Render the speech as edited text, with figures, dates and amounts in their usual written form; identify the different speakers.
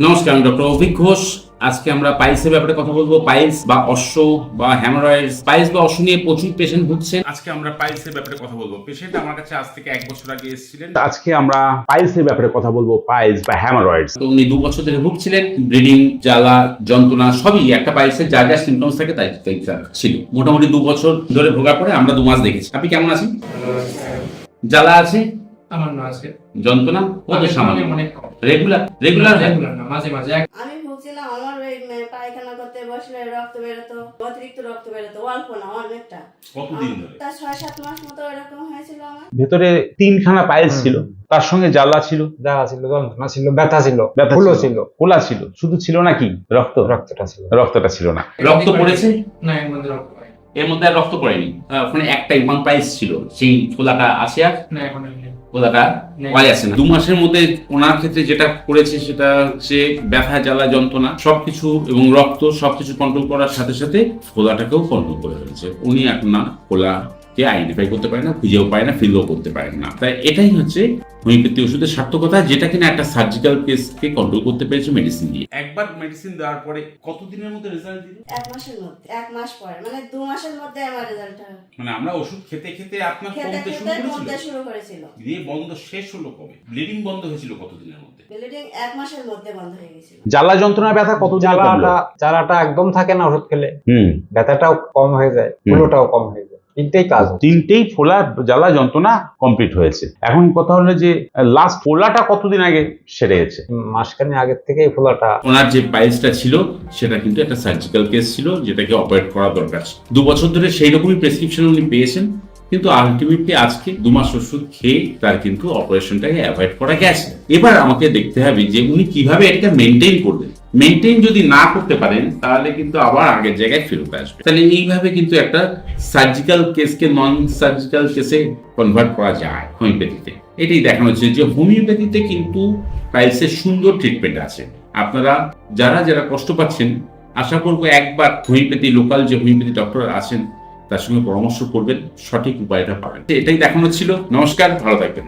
Speaker 1: নমস্কার, আমি ডক্টর অভিক ঘোষ। আজকে আমরা পাইলসের ব্যাপারে কথা বলবো। পাইলস বা অশ্ব বা হ্যামারয়েডস, পাইলস বা অশ্ব নিয়ে প্রচুর পেশেন্ট ভুগছে। আজকে আমরা পাইলসের ব্যাপারে কথা বলবো। পেশেন্ট আমার কাছে আজ থেকে 1 বছর আগে এসেছিলেন।
Speaker 2: আজকে আমরা পাইলসের ব্যাপারে কথা বলবো, পাইলস বা হ্যামারয়েডস।
Speaker 1: তো উনি 2 বছর ধরে ভুগছিলেন। ব্লিডিং, জ্বালা, যন্ত্রণা সবই একটা পাইলসের যা যা সিমটমস থাকে তাই ছিল। মোটামুটি 2 বছর ধরে ভোগার পরে আমরা 2 মাস দেখেছি। আপনি কেমন আছেন? জ্বালা আছে?
Speaker 3: আমার না আছে।
Speaker 1: যন্ত্রণা কত সামান্য?
Speaker 3: মানে
Speaker 1: রেগুলার
Speaker 3: না, মাঝে মাঝে
Speaker 4: আমি ভুগছিলাম। আমার ওই পায়খানা করতে বসলে রক্ত বেরোতো, অতিরিক্ত রক্ত বেরোতো, অল্প না অনেকটা।
Speaker 1: কতদিন ধরে?
Speaker 4: তা 6-7 মাস মতো এরকম হয়েছিল আমার।
Speaker 2: ভেতরে 3খানা পাইলস ছিল, তার সঙ্গে জ্বালা ছিল,
Speaker 3: যন্ত্রণা ছিল, ব্যথা ছিল,
Speaker 2: ব্যথা
Speaker 3: ফুলও
Speaker 2: ছিল, কোলা ছিল, শুধু ছিল নাকি রক্তটা ছিল না।
Speaker 1: রক্ত পড়েছে?
Speaker 3: না, এর মধ্যে রক্ত পাই
Speaker 1: এর মধ্যে আর রক্ত পড়েনি। ওখানে একটাই ওয়ান পাইলস ছিল, সেই ফোলাটা আছে আর
Speaker 3: না, এখন নেই।
Speaker 1: ফোলাটা পাওয়া যাচ্ছে না। 2 মাসের মধ্যে ওনার ক্ষেত্রে যেটা করেছে সেটা হচ্ছে ব্যথা, জ্বালা, যন্ত্রণা সবকিছু এবং রক্ত সবকিছু কন্ট্রোল করার সাথে সাথে ফোলাটাকেও কন্ট্রোল করে ফেলেছে। উনি এখন না ফোলাকে আইডেন্টিফাই করতে পারে না, খুঁজেও পায় না, ফিলও করতে পারেন না। তাই এটাই হচ্ছে হোমিওপ্যাথি ওষুধের সার্থকতা, যেটা কিনা একটা সার্জিক্যাল কেসকে কন্ট্রোল করতে পেরেছে মেডিসিন দিয়ে। একবার মেডিসিন দেওয়ার পরে কতদিনের মধ্যে রেজাল্ট দিল?
Speaker 4: 1 মাসের মধ্যে, 1 মাস পরে, মানে 2 মাসের মধ্যে আমার রেজাল্টটা
Speaker 1: মানে আমরা ওষুধ খেতে খেতে আপনার
Speaker 4: খেতে
Speaker 1: কমতে
Speaker 4: কমতে শুরু করেছিল।
Speaker 1: দিয়ে বন্ধ শেষ হলো কবে? ব্লিডিং বন্ধ হয়েছিল কতদিনের মধ্যে?
Speaker 4: ব্লিডিং 1 মাসের মধ্যে বন্ধ হয়ে গেছিল।
Speaker 2: জ্বালা যন্ত্রণা ব্যথা কত
Speaker 3: জ্বালাটা একদম থাকে না ওষুধ খেলে,
Speaker 2: হুম
Speaker 3: ব্যথাটাও কম হয়ে যায়, ফুলোটাও কম হয়ে যায়, তিনটেই কাজ হচ্ছে।
Speaker 2: তিনটেই ফোলা, জ্বালা, যন্ত্রণা কমপ্লিট হয়েছে। এখন কথা হলো যে লাস্ট ফোলাটা কতদিন আগে সেরে গেছে?
Speaker 3: মাসখানেক আগের থেকেই ফোলাটা।
Speaker 1: ওনার যে পাইলসটা ছিল সেটা কিন্তু একটা সার্জিক্যাল কেস ছিল, যেটাকে অপারেট করা দরকার ছিল। 2 বছর ধরে সেই রকমই প্রেসক্রিপশন উনি পেয়েছেন, কিন্তু আলটিমেটলি আজকে 2 মাস ওষুধ খেয়ে তার কিন্তু অপারেশনটাকে অ্যাভয়েড করা গেছে। এবার আমাকে দেখতে হবে যে উনি কিভাবে এটা মেনটেন করবেন। মেনটেন যদি না করতে পারেন তাহলে কিন্তু আবার আগের জায়গায় ফেরত আসবে। তাহলে এইভাবে কিন্তু একটা সার্জিক্যাল কেসকে নন সার্জিক্যাল কেসে কনভার্ট করা যায় হোমিওপ্যাথিতে। এটাই দেখানো হচ্ছে যে হোমিওপ্যাথিতে কিন্তু পাইলসের সুন্দর ট্রিটমেন্ট আছে। আপনারা যারা কষ্ট পাচ্ছেন, আশা করবো একবার হোমিওপ্যাথি, লোকাল যে হোমিওপ্যাথি ডক্টর আছেন তার সঙ্গে পরামর্শ করবেন, সঠিক উপায়টা পাবেন। এটাই দেখানো ছিল। নমস্কার, ভালো থাকবেন।